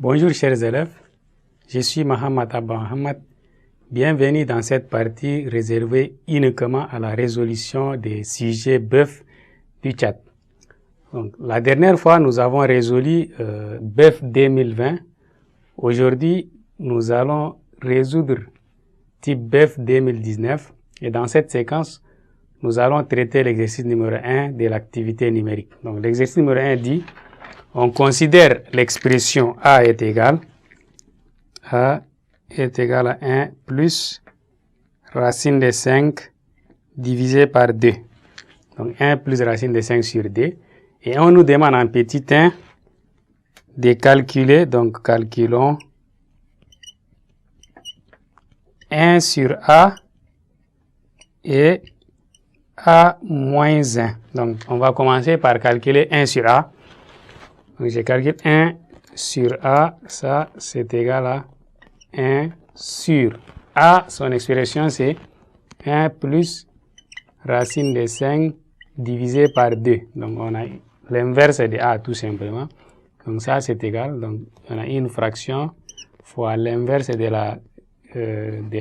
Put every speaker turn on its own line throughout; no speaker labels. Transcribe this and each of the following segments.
Bonjour chers élèves, je suis Mohamed Abba Mohamed. Bienvenue dans cette partie réservée uniquement à la résolution des sujets BEF du Tchad. Donc, la dernière fois, nous avons résolu BEF 2020. Aujourd'hui, nous allons résoudre type BEF 2019. Et dans cette séquence, nous allons traiter l'exercice numéro 1 de l'activité numérique. Donc, l'exercice numéro 1 dit, on considère l'expression A est égal à 1 plus racine de 5 divisé par 2. Donc 1 plus racine de 5 sur 2. Et on nous demande en petit 1 de calculer, donc calculons 1 sur A et A moins 1. Donc on va commencer par calculer 1 sur A. Donc je calcule 1 sur A, ça c'est égal à 1 sur A, son expression c'est 1 plus racine de 5 divisé par 2. Donc on a l'inverse de A tout simplement. Donc ça c'est égal, donc on a une fraction fois l'inverse de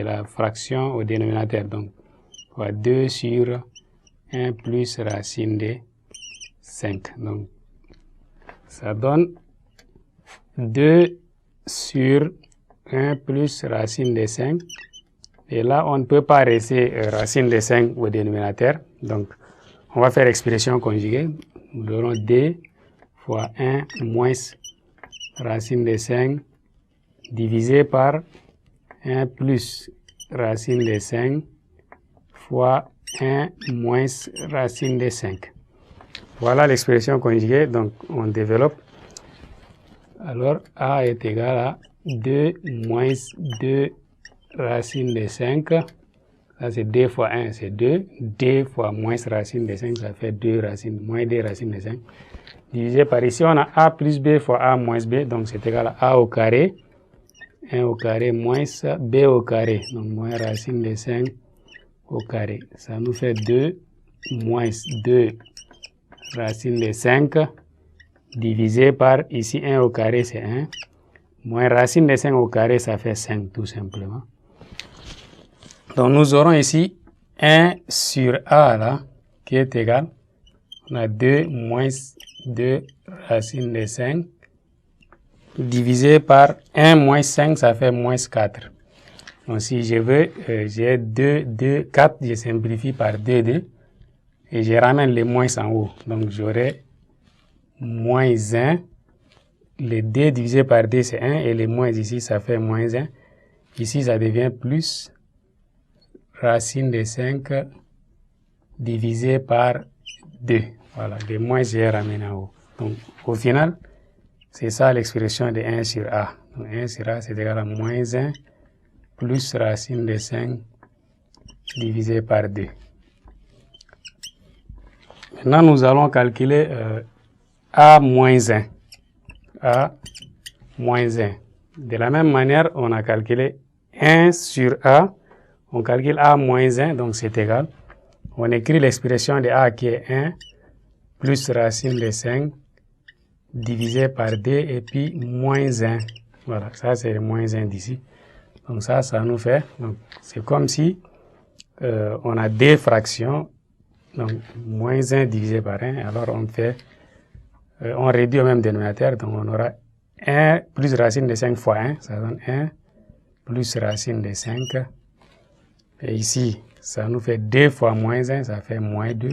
la fraction au dénominateur. Donc fois 2 sur 1 plus racine de 5. Donc ça donne 2 sur 1 plus racine de 5. Et là, on ne peut pas rester racine de 5 au dénominateur. Donc, on va faire expression conjuguée. Nous aurons 2 fois 1 moins racine de 5 divisé par 1 plus racine de 5 fois 1 moins racine de 5. Voilà l'expression conjuguée, donc on développe. Alors A est égal à 2 moins 2 racine de 5. Ça c'est 2 fois 1, c'est 2. 2 fois moins racine de 5, ça fait 2 racines, moins 2 racines de 5. Divisé par ici, on a A plus B fois A moins B, donc c'est égal à A au carré. 1 au carré moins B au carré, donc moins racine de 5 au carré. Ça nous fait 2 moins 2 racine de 5 divisé par, ici 1 au carré c'est 1, moins racine de 5 au carré ça fait 5 tout simplement. Donc nous aurons ici 1 sur A là, qui est égal, on a 2 moins 2 racine de 5 divisé par 1 moins 5 ça fait moins 4. Donc si je veux, j'ai 2, 4, je simplifie par 2, et je ramène les moins en haut. Donc j'aurai moins 1. Les 2 divisé par 2 c'est 1. Et les moins ici ça fait moins 1. Ici ça devient plus racine de 5 divisé par 2. Voilà, les moins j'ai ramené en haut. Donc au final, c'est ça l'expression de 1 sur A. Donc 1 sur A c'est égal à moins 1 plus racine de 5 divisé par 2. Maintenant, nous allons calculer A moins 1. A moins 1. De la même manière, on a calculé 1 sur A. On calcule A moins 1, donc c'est égal. On écrit l'expression de A qui est 1 plus racine de 5 divisé par 2 et puis moins 1. Voilà, ça c'est le moins 1 d'ici. Donc ça nous fait, c'est comme si on a deux fractions. Donc, moins 1 divisé par 1, alors on fait, on réduit au même dénominateur, donc on aura 1 plus racine de 5 fois 1, ça donne 1 plus racine de 5. Et ici, ça nous fait 2 fois moins 1, ça fait moins 2.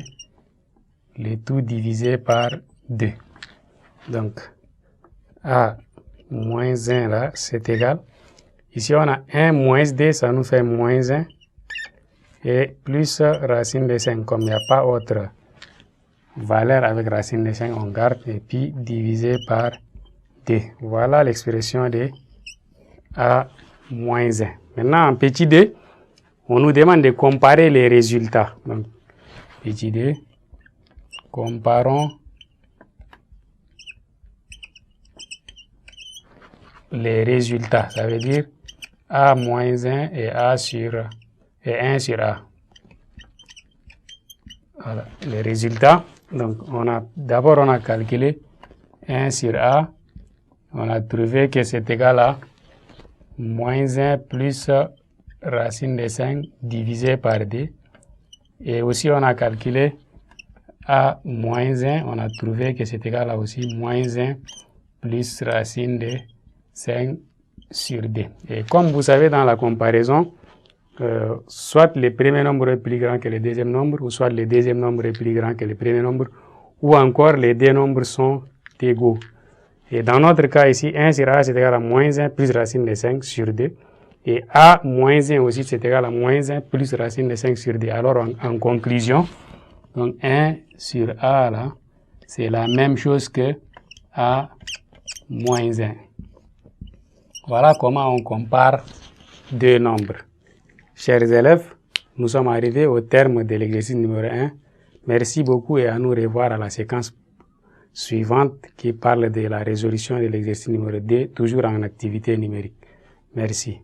Le tout divisé par 2. Donc, A moins 1 là, c'est égal. Ici, on a 1 moins 2, ça nous fait moins 1. Et plus racine de 5, comme il n'y a pas autre valeur avec racine de 5, on garde et puis divisé par 2. Voilà l'expression de A moins 1. Maintenant, en petit 2, on nous demande de comparer les résultats. Donc, petit 2, comparons les résultats. Ça veut dire A moins 1 et 1 sur A. Voilà, les résultats. Donc, d'abord, on a calculé 1 sur A. On a trouvé que c'est égal à moins 1 plus racine de 5 divisé par d. Et aussi, on a calculé a moins 1. On a trouvé que c'est égal à aussi moins 1 plus racine de 5 sur d. Et comme vous savez, dans la comparaison, soit le premier nombre est plus grand que le deuxième nombre, ou soit le deuxième nombre est plus grand que le premier nombre, ou encore les deux nombres sont égaux. Et dans notre cas ici, 1 sur a c'est égal à moins 1 plus racine de 5 sur d. Et a moins 1 aussi c'est égal à moins 1 plus racine de 5 sur d. Alors en conclusion, donc 1 sur a là, c'est la même chose que a moins 1. Voilà comment on compare deux nombres. Chers élèves, nous sommes arrivés au terme de l'exercice numéro 1. Merci beaucoup et à nous revoir à la séquence suivante qui parle de la résolution de l'exercice numéro 2, toujours en activité numérique. Merci.